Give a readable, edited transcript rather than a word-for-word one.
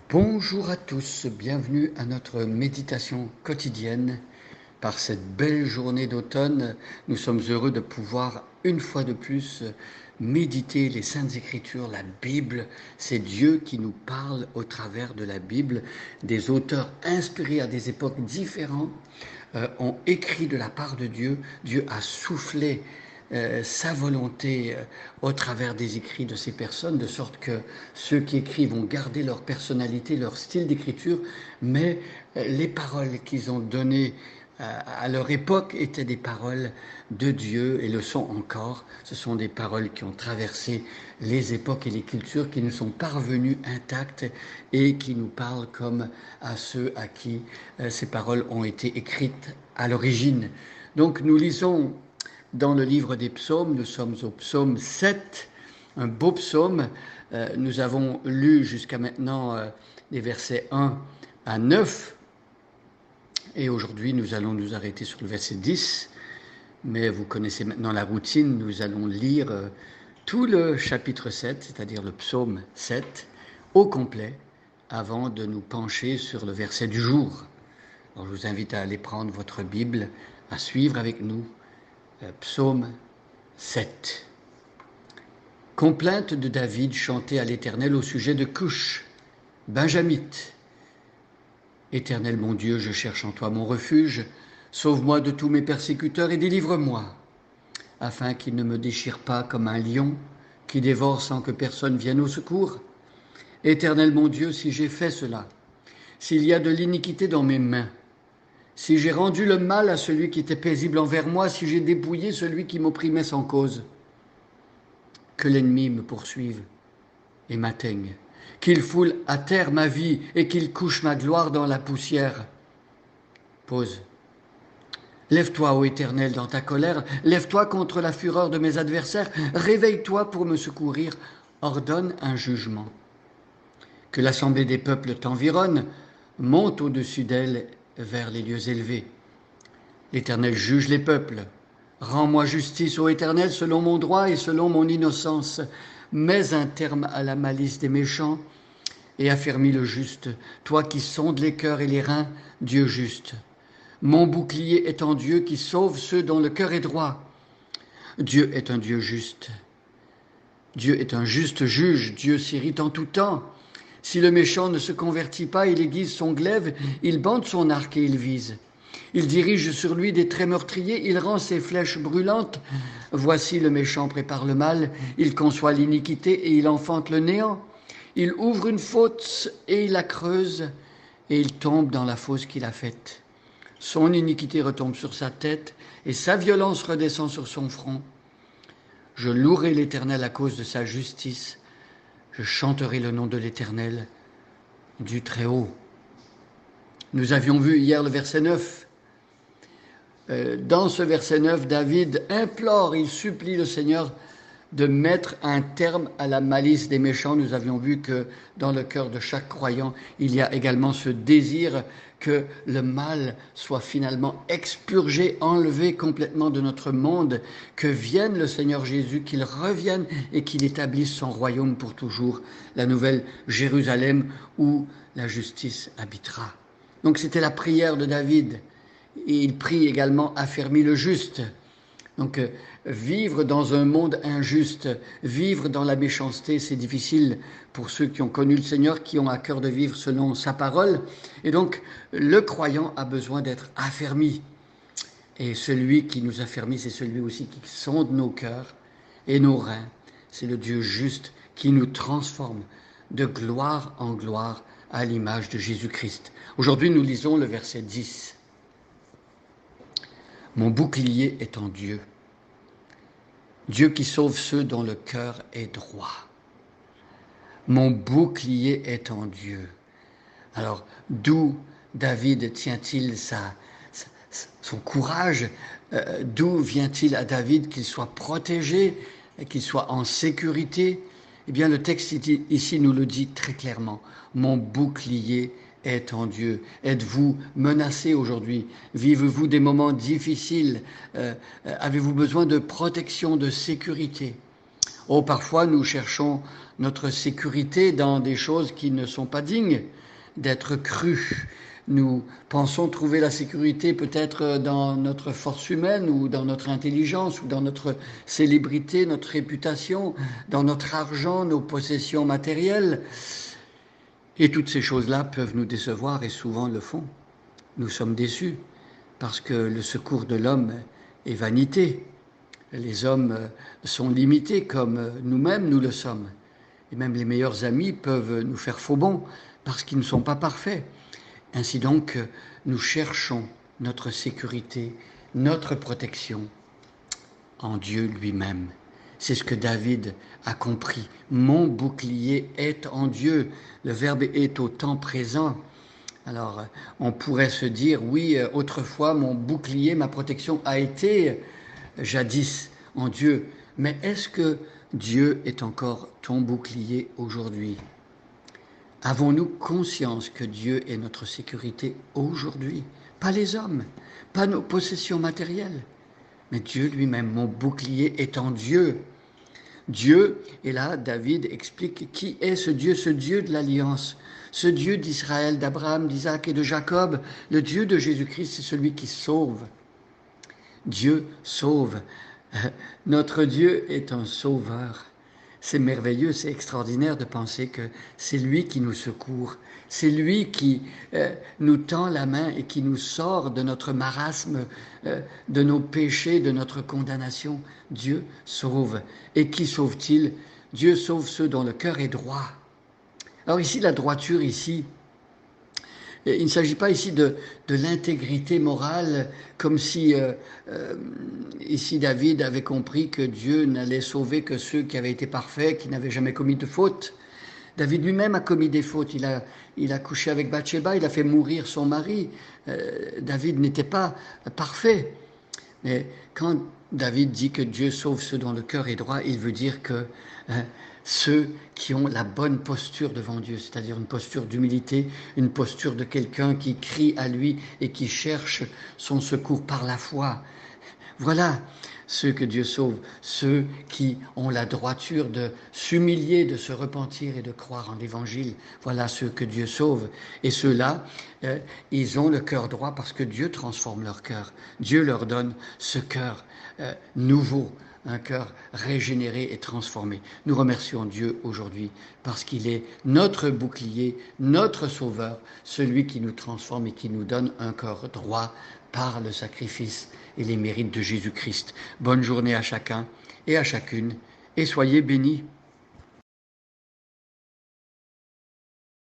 Bonjour à tous, bienvenue à notre méditation quotidienne. Par cette belle journée d'automne, nous sommes heureux de pouvoir une fois de plus méditer les Saintes Écritures, la Bible. C'est Dieu qui nous parle au travers de la Bible. Des auteurs inspirés à des époques différentes ont écrit de la part de Dieu. Dieu a soufflé sa volonté au travers des écrits de ces personnes, de sorte que ceux qui écrivent vont garder leur personnalité, leur style d'écriture, mais les paroles qu'ils ont données à leur époque étaient des paroles de Dieu et le sont encore. Ce sont des paroles qui ont traversé les époques et les cultures, qui nous sont parvenues intactes et qui nous parlent comme à ceux à qui ces paroles ont été écrites à l'origine. Donc nous lisons dans le livre des psaumes, nous sommes au psaume 7, un beau psaume. Nous avons lu jusqu'à maintenant les versets 1 à 9. Et aujourd'hui, nous allons nous arrêter sur le verset 10. Mais vous connaissez maintenant la routine. Nous allons lire tout le chapitre 7, c'est-à-dire le psaume 7, au complet, avant de nous pencher sur le verset du jour. Alors, je vous invite à aller prendre votre Bible, à suivre avec nous. Psaume 7. Complainte de David chantée à l'Éternel au sujet de Cush, Benjamite. Éternel mon Dieu, je cherche en toi mon refuge. Sauve-moi de tous mes persécuteurs et délivre-moi, afin qu'ils ne me déchirent pas comme un lion qui dévore sans que personne vienne au secours. Éternel mon Dieu, si j'ai fait cela, s'il y a de l'iniquité dans mes mains, si j'ai rendu le mal à celui qui était paisible envers moi, si j'ai dépouillé celui qui m'opprimait sans cause, que l'ennemi me poursuive et m'atteigne, qu'il foule à terre ma vie et qu'il couche ma gloire dans la poussière. Pause. Lève-toi, ô Éternel, dans ta colère, lève-toi contre la fureur de mes adversaires, réveille-toi pour me secourir, ordonne un jugement. Que l'assemblée des peuples t'environne, monte au-dessus d'elle vers les lieux élevés. L'Éternel juge les peuples. Rends-moi justice, ô Éternel, selon mon droit et selon mon innocence. Mets un terme à la malice des méchants et affermis le juste, toi qui sondes les cœurs et les reins, Dieu juste. Mon bouclier est en Dieu qui sauve ceux dont le cœur est droit. Dieu est un Dieu juste. Dieu est un juste juge. Dieu s'irrite en tout temps. Si le méchant ne se convertit pas, il aiguise son glaive, il bande son arc et il vise. Il dirige sur lui des traits meurtriers, il rend ses flèches brûlantes. Voici le méchant prépare le mal, il conçoit l'iniquité et il enfante le néant. Il ouvre une fosse et il la creuse, et il tombe dans la fosse qu'il a faite. Son iniquité retombe sur sa tête, et sa violence redescend sur son front. Je louerai l'Éternel à cause de sa justice. Je chanterai le nom de l'Éternel, du Très-Haut. Nous avions vu hier le verset 9. Dans ce verset 9, David implore, il supplie le Seigneur de mettre un terme à la malice des méchants. Nous avions vu que dans le cœur de chaque croyant, il y a également ce désir que le mal soit finalement expurgé, enlevé complètement de notre monde, que vienne le Seigneur Jésus, qu'il revienne et qu'il établisse son royaume pour toujours, la nouvelle Jérusalem où la justice habitera. Donc c'était la prière de David. Et il prie également affermis le juste. Donc vivre dans un monde injuste, vivre dans la méchanceté, c'est difficile pour ceux qui ont connu le Seigneur, qui ont à cœur de vivre selon sa parole. Et donc le croyant a besoin d'être affermi. Et celui qui nous affermit, c'est celui aussi qui sonde nos cœurs et nos reins. C'est le Dieu juste qui nous transforme de gloire en gloire à l'image de Jésus-Christ. Aujourd'hui, nous lisons le verset 10. Mon bouclier est en Dieu. Dieu qui sauve ceux dont le cœur est droit. Mon bouclier est en Dieu. Alors, d'où David tient-il son courage? D'où vient-il à David qu'il soit protégé, qu'il soit en sécurité? Eh bien, le texte ici nous le dit très clairement. Mon bouclier est en Dieu. Êtes-vous menacé aujourd'hui? Vivez-vous des moments difficiles? Avez-vous besoin de protection, de sécurité? Oh, parfois nous cherchons notre sécurité dans des choses qui ne sont pas dignes d'être crues. Nous pensons trouver la sécurité peut-être dans notre force humaine ou dans notre intelligence ou dans notre célébrité, notre réputation, dans notre argent, nos possessions matérielles. Et toutes ces choses-là peuvent nous décevoir et souvent le font. Nous sommes déçus parce que le secours de l'homme est vanité. Les hommes sont limités comme nous-mêmes nous le sommes. Et même les meilleurs amis peuvent nous faire faux bond parce qu'ils ne sont pas parfaits. Ainsi donc, nous cherchons notre sécurité, notre protection en Dieu lui-même. C'est ce que David a compris. Mon bouclier est en Dieu. Le verbe est au temps présent. Alors, on pourrait se dire, oui, autrefois, mon bouclier, ma protection a été jadis en Dieu. Mais est-ce que Dieu est encore ton bouclier aujourd'hui? Avons-nous conscience que Dieu est notre sécurité aujourd'hui? Pas les hommes, pas nos possessions matérielles, mais Dieu lui-même. Mon bouclier est en Dieu. Dieu, et là David explique qui est ce Dieu de l'alliance, ce Dieu d'Israël, d'Abraham, d'Isaac et de Jacob. Le Dieu de Jésus-Christ, c'est celui qui sauve. Dieu sauve. Notre Dieu est un sauveur. C'est merveilleux, c'est extraordinaire de penser que c'est lui qui nous secourt, c'est lui qui nous tend la main et qui nous sort de notre marasme, de nos péchés, de notre condamnation. Dieu sauve. Et qui sauve-t-il? Dieu sauve ceux dont le cœur est droit. Alors ici, la droiture, ici, il ne s'agit pas ici de l'intégrité morale, comme si ici David avait compris que Dieu n'allait sauver que ceux qui avaient été parfaits, qui n'avaient jamais commis de faute. David lui-même a commis des fautes. Il a couché avec Bathsheba, il a fait mourir son mari. David n'était pas parfait. Mais quand David dit que Dieu sauve ceux dont le cœur est droit, il veut dire que ceux qui ont la bonne posture devant Dieu, c'est-à-dire une posture d'humilité, une posture de quelqu'un qui crie à lui et qui cherche son secours par la foi. Voilà ceux que Dieu sauve, ceux qui ont la droiture de s'humilier, de se repentir et de croire en l'Évangile. Voilà ceux que Dieu sauve. Et ceux-là, ils ont le cœur droit parce que Dieu transforme leur cœur. Dieu leur donne ce cœur nouveau, un cœur régénéré et transformé. Nous remercions Dieu aujourd'hui parce qu'il est notre bouclier, notre sauveur, celui qui nous transforme et qui nous donne un cœur droit par le sacrifice et les mérites de Jésus-Christ. Bonne journée à chacun et à chacune et soyez bénis.